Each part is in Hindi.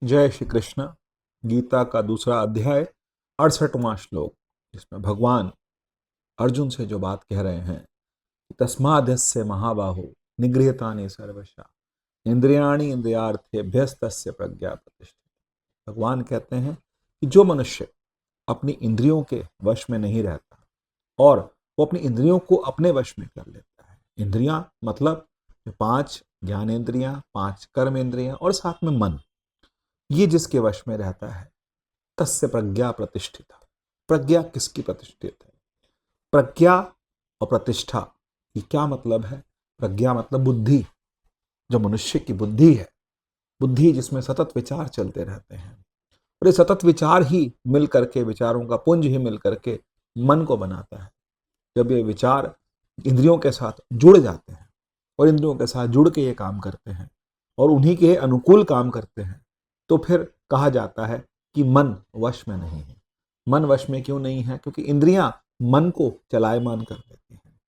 जय श्री कृष्ण। गीता का दूसरा अध्याय 68वां श्लोक, जिसमें भगवान अर्जुन से जो बात कह रहे हैं, तस्माद्यस्य महाबाहो निगृहीतानि सर्वशः इंद्रियाणि इंद्रियार्थेभ्यस्तस्य प्रज्ञा प्रतिष्ठिता। भगवान कहते हैं कि जो मनुष्य अपनी इंद्रियों के वश में नहीं रहता और वो अपनी इंद्रियों को अपने वश में कर लेता है। इंद्रियां मतलब जो 5 ज्ञानेंद्रियां, 5 कर्मेंद्रियां और साथ में मन, ये जिसके वश में रहता है, तस्य प्रज्ञा प्रतिष्ठिता। प्रज्ञा किसकी प्रतिष्ठित है? प्रज्ञा और प्रतिष्ठा, ये क्या मतलब है? प्रज्ञा मतलब बुद्धि, जो मनुष्य की बुद्धि है, बुद्धि जिसमें सतत विचार चलते रहते हैं, और ये सतत विचार ही मिल करके, विचारों का पुंज ही मिल करके मन को बनाता है। जब ये विचार इंद्रियों के साथ जुड़ जाते हैं और इंद्रियों के साथ जुड़ के ये काम करते हैं और उन्हीं के अनुकूल काम करते हैं, तो फिर कहा जाता है कि मन वश में नहीं है। मन वश में क्यों नहीं है? क्योंकि इंद्रियां मन को चलायमान कर देती हैं।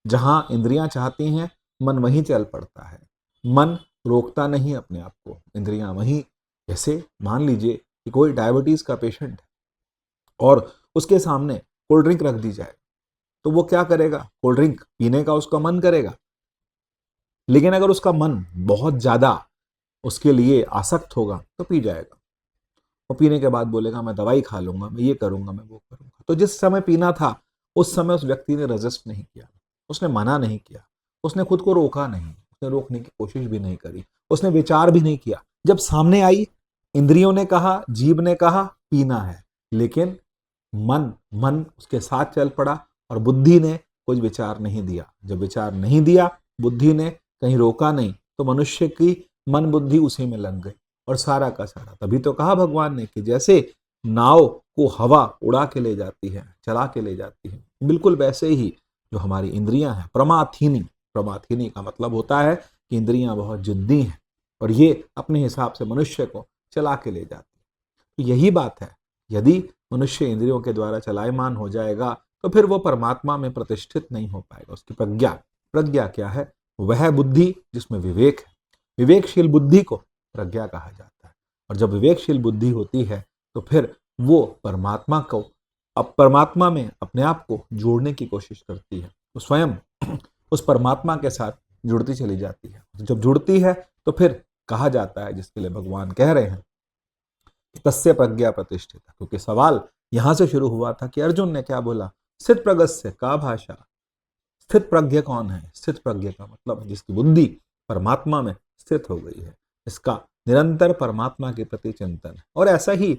जहां इंद्रियां चाहती हैं, मन वहीं चल पड़ता है। मन रोकता नहीं अपने आप को, इंद्रियां वहीं। जैसे मान लीजिए कि कोई डायबिटीज का पेशेंट है और उसके सामने कोल्ड ड्रिंक रख दी जाए, तो वो क्या करेगा? कोल्ड ड्रिंक पीने का उसका मन करेगा। लेकिन अगर उसका मन बहुत ज्यादा उसके लिए आसक्त होगा तो पी जाएगा, और पीने के बाद बोलेगा मैं दवाई खा लूंगा, मैं ये करूंगा, मैं वो करूंगा। तो जिस समय पीना था, उस समय उस व्यक्ति ने रेजिस्ट नहीं किया, उसने मना नहीं किया, उसने खुद को रोका नहीं, उसने रोकने की कोशिश भी नहीं करी, उसने विचार भी नहीं किया। जब सामने आई, इंद्रियों ने कहा, जीभ ने कहा पीना है, लेकिन मन मन उसके साथ चल पड़ा और बुद्धि ने कुछ विचार नहीं दिया। जब विचार नहीं दिया, बुद्धि ने कहीं रोका नहीं, तो मनुष्य की मन बुद्धि उसी में लग गई और सारा का सारा। तभी तो कहा भगवान ने कि जैसे नाव को हवा उड़ा के ले जाती है, चला के ले जाती है, बिल्कुल वैसे ही जो हमारी इंद्रियां हैं, प्रमाथीनी। प्रमाथीनी का मतलब होता है कि इंद्रियां बहुत जिद्दी हैं और ये अपने हिसाब से मनुष्य को चला के ले जाती है। तो यही बात है, यदि मनुष्य इंद्रियों के द्वारा चलायमान हो जाएगा तो फिर वो परमात्मा में प्रतिष्ठित नहीं हो पाएगा। उसकी प्रज्ञा, प्रज्ञा क्या है? वह बुद्धि जिसमें विवेक है। विवेकशील बुद्धि को प्रज्ञा कहा जाता है। और जब विवेकशील बुद्धि होती है तो फिर वो परमात्मा को, अब परमात्मा में अपने आप को जोड़ने की कोशिश करती है, तो स्वयं उस परमात्मा के साथ जुड़ती चली जाती है। जब जुड़ती है तो फिर कहा जाता है, जिसके लिए भगवान कह रहे हैं तस्य प्रज्ञा प्रतिष्ठित। क्योंकि सवाल यहां से शुरू हुआ था कि अर्जुन ने क्या बोला, स्थित प्रगस्य का भाषा। स्थित प्रज्ञ कौन है? स्थित प्रज्ञ का मतलब जिसकी बुद्धि परमात्मा में स्थित हो गई है, इसका निरंतर परमात्मा के प्रति चिंतन है। और ऐसा ही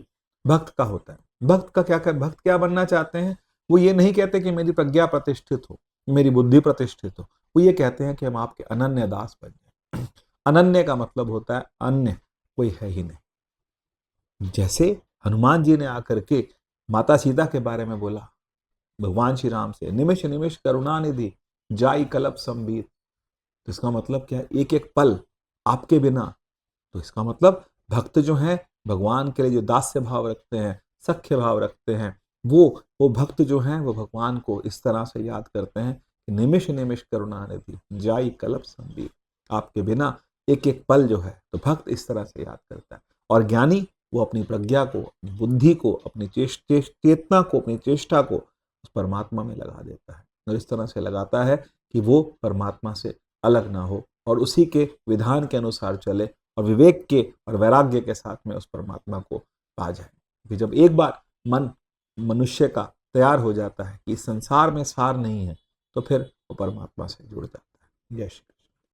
भक्त का होता है। भक्त का क्या कर, भक्त क्या बनना चाहते हैं? वो ये नहीं कहते कि मेरी प्रज्ञा प्रतिष्ठित हो, मेरी बुद्धि प्रतिष्ठित हो। वो ये कहते हैं कि हम आपके अनन्य दास बन जाए। अनन्य का मतलब होता है अन्य कोई है ही नहीं। जैसे हनुमान जी ने आकर के माता सीता के बारे में बोला भगवान श्री राम से, निमिष निमिष करुणा निधि जाई कलप संबीत। तो इसका मतलब क्या है? एक एक पल आपके बिना। तो इसका मतलब भक्त जो हैं, भगवान के लिए जो दास्य भाव रखते हैं, सख्य भाव रखते हैं, वो भक्त जो हैं वो भगवान को इस तरह से याद करते हैं कि निमिष निमिष करुणा निधि जाई कलप संबीत। आपके बिना एक एक पल जो है, तो भक्त इस तरह से याद करता है। और ज्ञानी वो अपनी प्रज्ञा को, बुद्धि को, अपनी चेतना को, अपनी चेष्टा को उस परमात्मा में लगा देता है, और इस तरह से लगाता है कि वो परमात्मा से अलग ना हो और उसी के विधान के अनुसार चले और विवेक के और वैराग्य के साथ में उस परमात्मा को पा जाए। कि जब एक बार मन मनुष्य का तैयार हो जाता है कि इस संसार में सार नहीं है, तो फिर वो परमात्मा से जुड़ जाता है। जय श्री